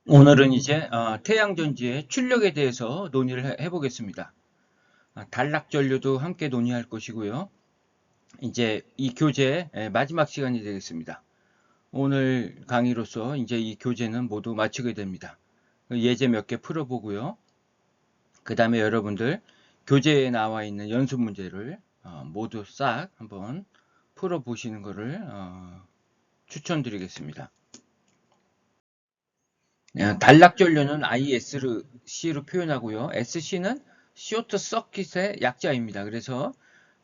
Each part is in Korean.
오늘은 이제 태양전지의 출력에 대해서 논의를 해보겠습니다. 단락전류도 함께 논의할 것이고요. 이제 이 교재의 마지막 시간이 되겠습니다. 오늘 강의로서 이제 이 교재는 모두 마치게 됩니다. 예제 몇 개 풀어보고요. 그 다음에 여러분들 교재에 나와 있는 연습 문제를 모두 싹 한번 풀어보시는 것을 추천드리겠습니다. 단락전류는 ISC로 표현하고요. SC는 쇼트 서킷의 약자입니다. 그래서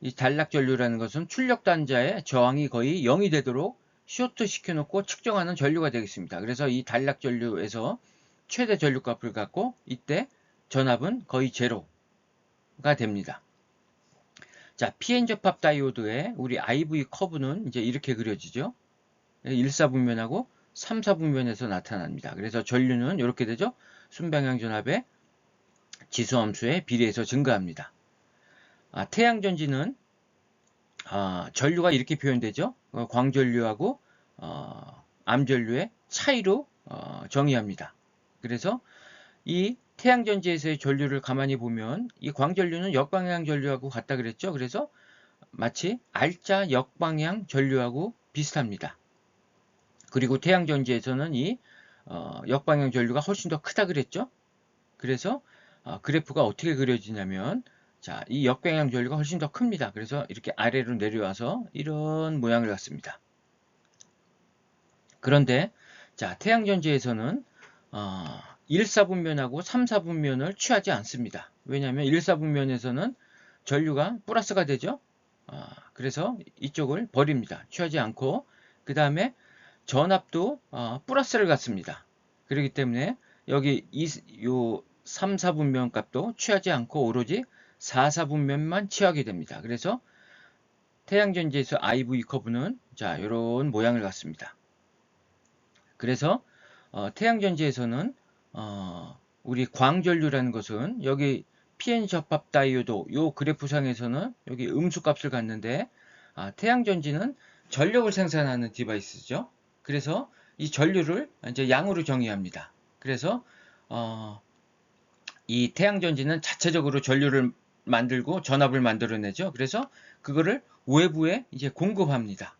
이 단락전류라는 것은 출력 단자의 저항이 거의 0이 되도록 쇼트 시켜놓고 측정하는 전류가 되겠습니다. 그래서 이 단락전류에서 최대 전류값을 갖고 이때 전압은 거의 제로가 됩니다. 자, PN 접합 다이오드의 우리 IV 커브는 이제 이렇게 그려지죠. 1사분면하고 3사분면에서 나타납니다. 그래서 전류는 이렇게 되죠. 순방향 전압의 지수함수에 비례해서 증가합니다. 태양전지는 전류가 이렇게 표현되죠. 광전류하고 암전류의 차이로 정의합니다. 그래서 이 태양전지에서의 전류를 가만히 보면 이 광전류는 역방향 전류하고 같다 그랬죠. 그래서 마치 R자 역방향 전류하고 비슷합니다. 그리고 태양전지에서는 이 역방향 전류가 훨씬 더 크다 그랬죠. 그래서 그래프가 어떻게 그려지냐면 자, 이 역방향 전류가 훨씬 더 큽니다. 그래서 이렇게 아래로 내려와서 이런 모양을 갖습니다. 그런데 자, 태양전지에서는 1사분면하고 3사분면을 취하지 않습니다. 왜냐하면 1사분면에서는 전류가 플러스가 되죠. 그래서 이쪽을 버립니다. 취하지 않고 그 다음에 전압도 플러스를 갖습니다. 그렇기 때문에 여기 요 3, 4분면 값도 취하지 않고 오로지 4, 4분면만 취하게 됩니다. 그래서 태양전지에서 IV 커브는 자, 이런 모양을 갖습니다. 그래서 태양전지에서는 우리 광전류라는 것은 여기 PN 접합 다이오드 요 그래프상에서는 여기 음수값을 갖는데 태양전지는 전력을 생산하는 디바이스죠. 그래서 이 전류를 이제 양으로 정의합니다. 그래서 이 태양전지는 자체적으로 전류를 만들고 전압을 만들어내죠. 그래서 그거를 외부에 이제 공급합니다.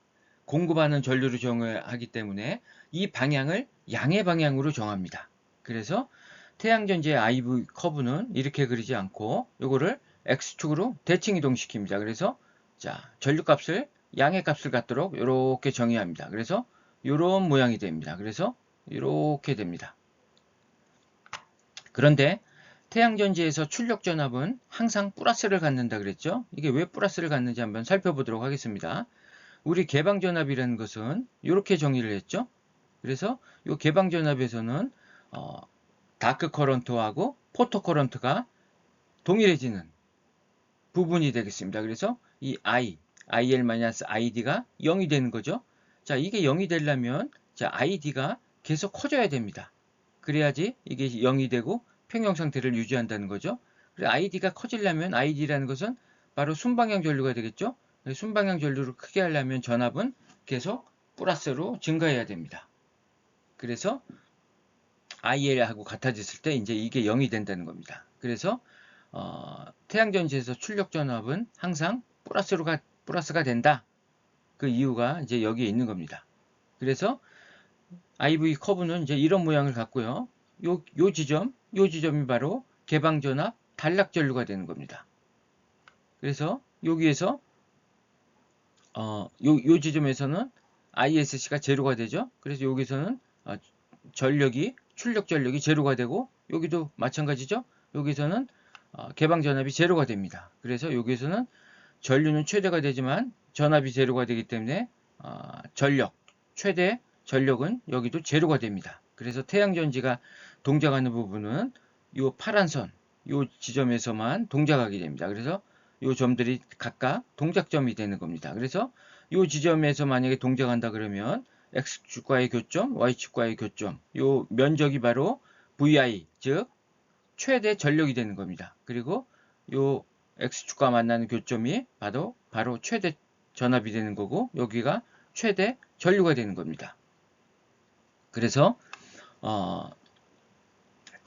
공급하는 전류를 정하기 때문에 이 방향을 양의 방향으로 정합니다. 그래서 태양전지의 IV 커브는 이렇게 그리지 않고 이거를 X축으로 대칭 이동시킵니다. 그래서 자, 전류값을 양의 값을 갖도록 이렇게 정의합니다. 그래서 이런 모양이 됩니다. 그래서 이렇게 됩니다. 그런데 태양전지에서 출력 전압은 항상 플러스를 갖는다 그랬죠? 이게 왜 플러스를 갖는지 한번 살펴보도록 하겠습니다. 우리 개방전압이라는 것은 이렇게 정의를 했죠? 그래서 이 개방전압에서는 다크 커런트하고 포토 커런트가 동일해지는 부분이 되겠습니다. 그래서 이 IL-ID가 0이 되는 거죠. 자, 이게 0이 되려면 자, ID가 계속 커져야 됩니다. 그래야지 이게 0이 되고 평형 상태를 유지한다는 거죠. 그래서 ID가 커지려면 ID라는 것은 바로 순방향 전류가 되겠죠. 순방향 전류를 크게 하려면 전압은 계속 플러스로 증가해야 됩니다. 그래서 IL하고 같아졌을 때 이제 이게 0이 된다는 겁니다. 그래서 태양전지에서 출력 전압은 항상 플러스가 된다. 그 이유가 이제 여기에 있는 겁니다. 그래서 IV 커브는 이제 이런 모양을 갖고요. 요 지점이 바로 개방전압 단락전류가 되는 겁니다. 그래서 여기에서 요 지점에서는 ISC가 제로가 되죠. 그래서 여기서는 출력 전력이 제로가 되고 여기도 마찬가지죠. 여기서는 개방 전압이 제로가 됩니다. 그래서 여기서는 전류는 최대가 되지만 전압이 제로가 되기 때문에 최대 전력은 여기도 제로가 됩니다. 그래서 태양전지가 동작하는 부분은 이 파란 선, 이 지점에서만 동작하게 됩니다. 그래서 이 점들이 각각 동작점이 되는 겁니다. 그래서 이 지점에서 만약에 동작한다 그러면 X축과의 교점, Y축과의 교점, 이 면적이 바로 VI, 즉 최대 전력이 되는 겁니다. 그리고 이 X축과 만나는 교점이 바로 최대 전압이 되는 거고 여기가 최대 전류가 되는 겁니다. 그래서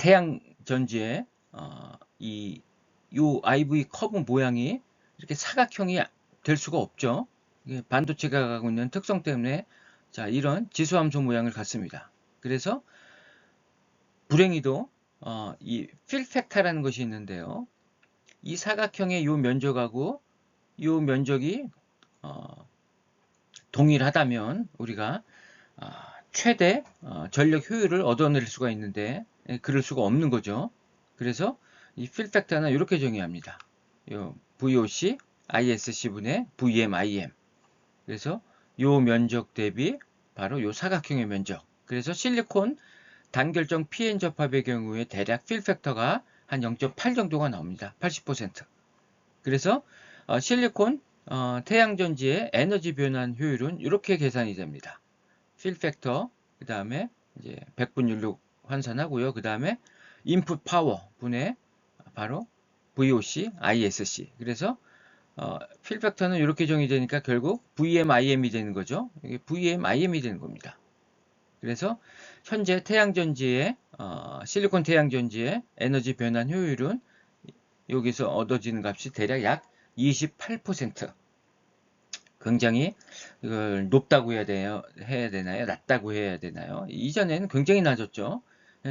태양 전지에 요 IV 커브 모양이 이렇게 사각형이 될 수가 없죠. 이게 반도체가 갖고 있는 특성 때문에 자, 이런 지수함수 모양을 갖습니다. 그래서 불행히도 이 필팩터라는 것이 있는데요. 이 사각형의 요 면적하고 요 면적이 동일하다면 우리가 최대 전력 효율을 얻어낼 수가 있는데 그럴 수가 없는 거죠. 그래서 이 필팩터는 이렇게 정의합니다. 요 VOC ISC분의 VMIM. 그래서 요 면적 대비 바로 요 사각형의 면적. 그래서 실리콘 단결정 PN 접합의 경우에 대략 필팩터가 한 0.8 정도가 나옵니다. 80%. 그래서 실리콘 태양전지의 에너지 변환 효율은 이렇게 계산이 됩니다. 필팩터, 그 다음에 이제 100분율로 환산하고요. 그 다음에 인풋 파워 분의 바로 VOC, ISC. 그래서 필팩터는 이렇게 정의되니까 결국 VMIM이 되는 거죠. 이게 VMIM이 되는 겁니다. 그래서 현재 태양전지의 실리콘 태양전지의 에너지 변환 효율은 여기서 얻어지는 값이 대략 약 28%. 굉장히 이걸 높다고 해야 되나요? 낮다고 해야 되나요? 이전에는 굉장히 낮았죠.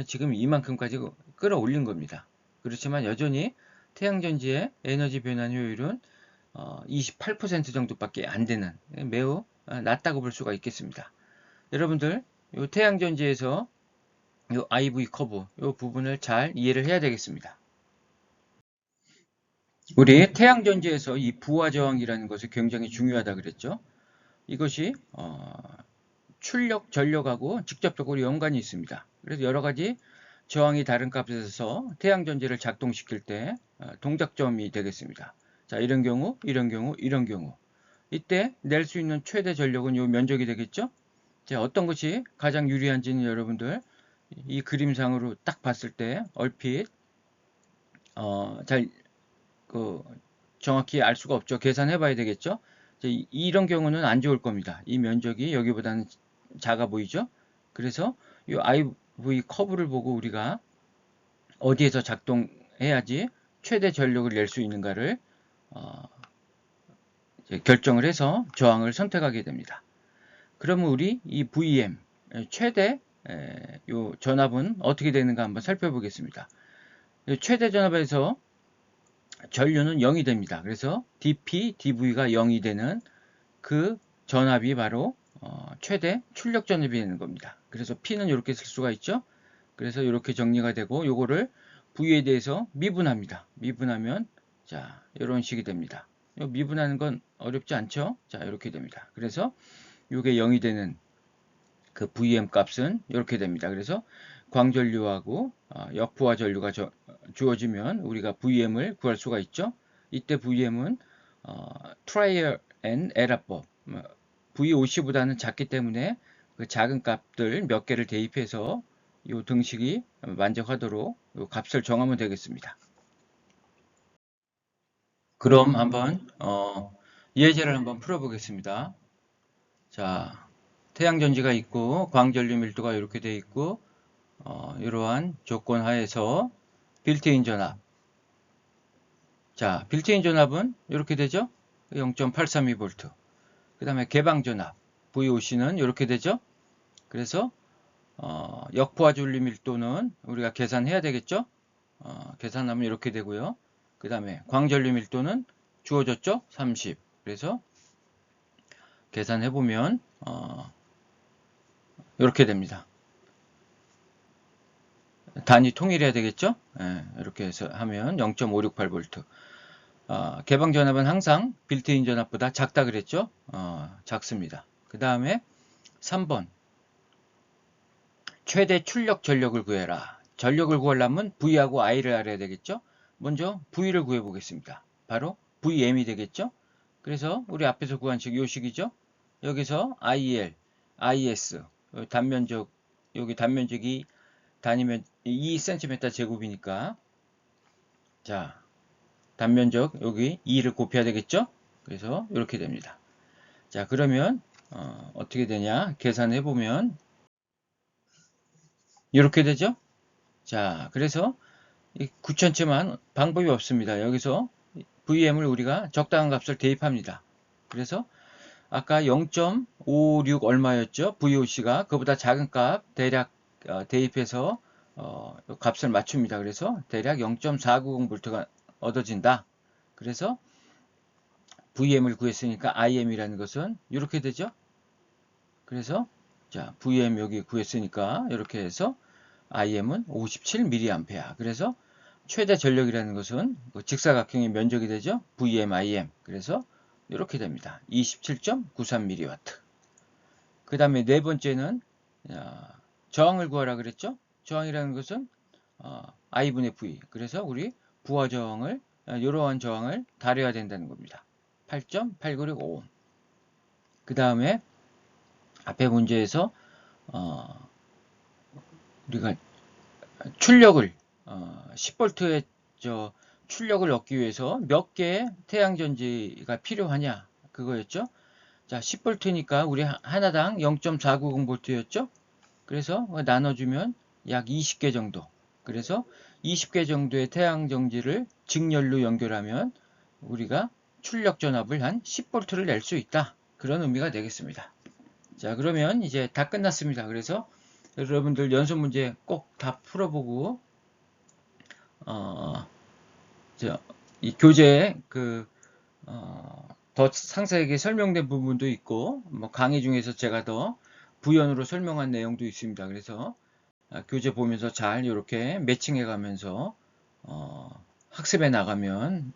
지금 이만큼까지 끌어올린 겁니다. 그렇지만 여전히 태양전지의 에너지 변환 효율은 28% 정도밖에 안 되는 매우 낮다고 볼 수가 있겠습니다. 여러분들 이 태양전지에서 이 IV 커브 이 부분을 잘 이해를 해야 되겠습니다. 우리 태양전지에서 이 부하 저항이라는 것이 굉장히 중요하다 그랬죠. 이것이 출력, 전력하고 직접적으로 연관이 있습니다. 그래서 여러 가지 저항이 다른 값에서 태양전지를 작동시킬 때 동작점이 되겠습니다. 자, 이런 경우, 이런 경우, 이런 경우. 이때 낼 수 있는 최대 전력은 이 면적이 되겠죠? 자, 어떤 것이 가장 유리한지는 여러분들 이 그림상으로 딱 봤을 때 얼핏 잘 정확히 알 수가 없죠. 계산해 봐야 되겠죠. 이런 경우는 안 좋을 겁니다. 이 면적이 여기보다는 작아 보이죠. 그래서 이 IV 커브를 보고 우리가 어디에서 작동해야지 최대 전력을 낼 수 있는가를 결정을 해서 저항을 선택하게 됩니다. 그러면 우리 이 VM 최대 요 전압은 어떻게 되는가 한번 살펴보겠습니다. 최대 전압에서 전류는 0이 됩니다. 그래서 dP, dV가 0이 되는 그 전압이 바로 최대 출력 전압이 되는 겁니다. 그래서 P는 이렇게 쓸 수가 있죠. 그래서 이렇게 정리가 되고 요거를 V에 대해서 미분합니다. 미분하면 자 이런 식이 됩니다. 미분하는 건 어렵지 않죠. 자 이렇게 됩니다. 그래서 요게 0이 되는 그 VM 값은 이렇게 됩니다. 그래서 광전류하고 역부하 전류가 주어지면 우리가 VM을 구할 수가 있죠. 이때 VM은 트라이얼 앤 에러법 VOC보다는 작기 때문에 그 작은 값들 몇 개를 대입해서 이 등식이 만족하도록 이 값을 정하면 되겠습니다. 그럼 한번 예제를 한번 풀어보겠습니다. 자, 태양전지가 있고 광전류 밀도가 이렇게 되어 있고 이러한 조건 하에서 빌트인 전압. 자, 빌트인 전압은 이렇게 되죠? 0.832V. 그 다음에 개방 전압 VOC는 이렇게 되죠? 그래서 역포화 전류 밀도는 우리가 계산해야 되겠죠? 계산하면 이렇게 되고요. 그 다음에 광전류 밀도는 주어졌죠? 30. 그래서 계산해보면 이렇게 됩니다. 단위 통일해야 되겠죠? 이렇게 해서 하면 0.568V. 개방 전압은 항상 빌트인 전압보다 작다 그랬죠? 작습니다. 그 다음에 3번. 최대 출력 전력을 구해라. 전력을 구하려면 V하고 I를 알아야 되겠죠? 먼저 V를 구해 보겠습니다. 바로 VM이 되겠죠? 그래서 우리 앞에서 구한 식 요 식이죠? 여기서 IL, IS, 단면적, 여기 단면적이 단위면 2cm 제곱이니까 자 단면적 여기 2를 곱해야 되겠죠? 그래서 이렇게 됩니다. 자 그러면 어떻게 되냐 계산해 보면 이렇게 되죠? 자, 그래서 이 구천치만 방법이 없습니다. 여기서 VM을 우리가 적당한 값을 대입합니다. 그래서 아까 0.56 얼마였죠? VOC가 그보다 작은 값 대략 대입해서 값을 맞춥니다. 그래서 대략 0.490V가 얻어진다. 그래서 VM을 구했으니까 IM이라는 것은 이렇게 되죠. 그래서 자, VM 여기 구했으니까 이렇게 해서 IM은 57mA. 그래서 최대 전력이라는 것은 직사각형의 면적이 되죠. VM, IM. 그래서 이렇게 됩니다. 27.93mW. 그 다음에 네 번째는 저항을 구하라 그랬죠. 저항이라는 것은 I분의 V. 그래서 우리 부하 저항을 이러한 저항을 다려야 된다는 겁니다. 8.896 오hm. 그 다음에 앞에 문제에서 우리가 출력을 10V의 출력을 얻기 위해서 몇 개의 태양전지가 필요하냐 그거였죠. 자, 10V니까 우리 하나당 0.490V였죠. 그래서 나눠주면 약 20개 정도. 그래서 20개 정도의 태양전지를 직렬로 연결하면 우리가 출력 전압을 한 10V를 낼 수 있다. 그런 의미가 되겠습니다. 자, 그러면 이제 다 끝났습니다. 그래서 여러분들 연습 문제 꼭 다 풀어보고 이 교재에 더 상세하게 설명된 부분도 있고 뭐 강의 중에서 제가 더 부연으로 설명한 내용도 있습니다. 그래서 교재 보면서 잘 이렇게 매칭해 가면서 학습해 나가면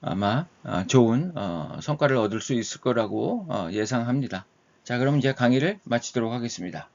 아마 좋은 성과를 얻을 수 있을 거라고 예상합니다. 자, 그럼 이제 강의를 마치도록 하겠습니다.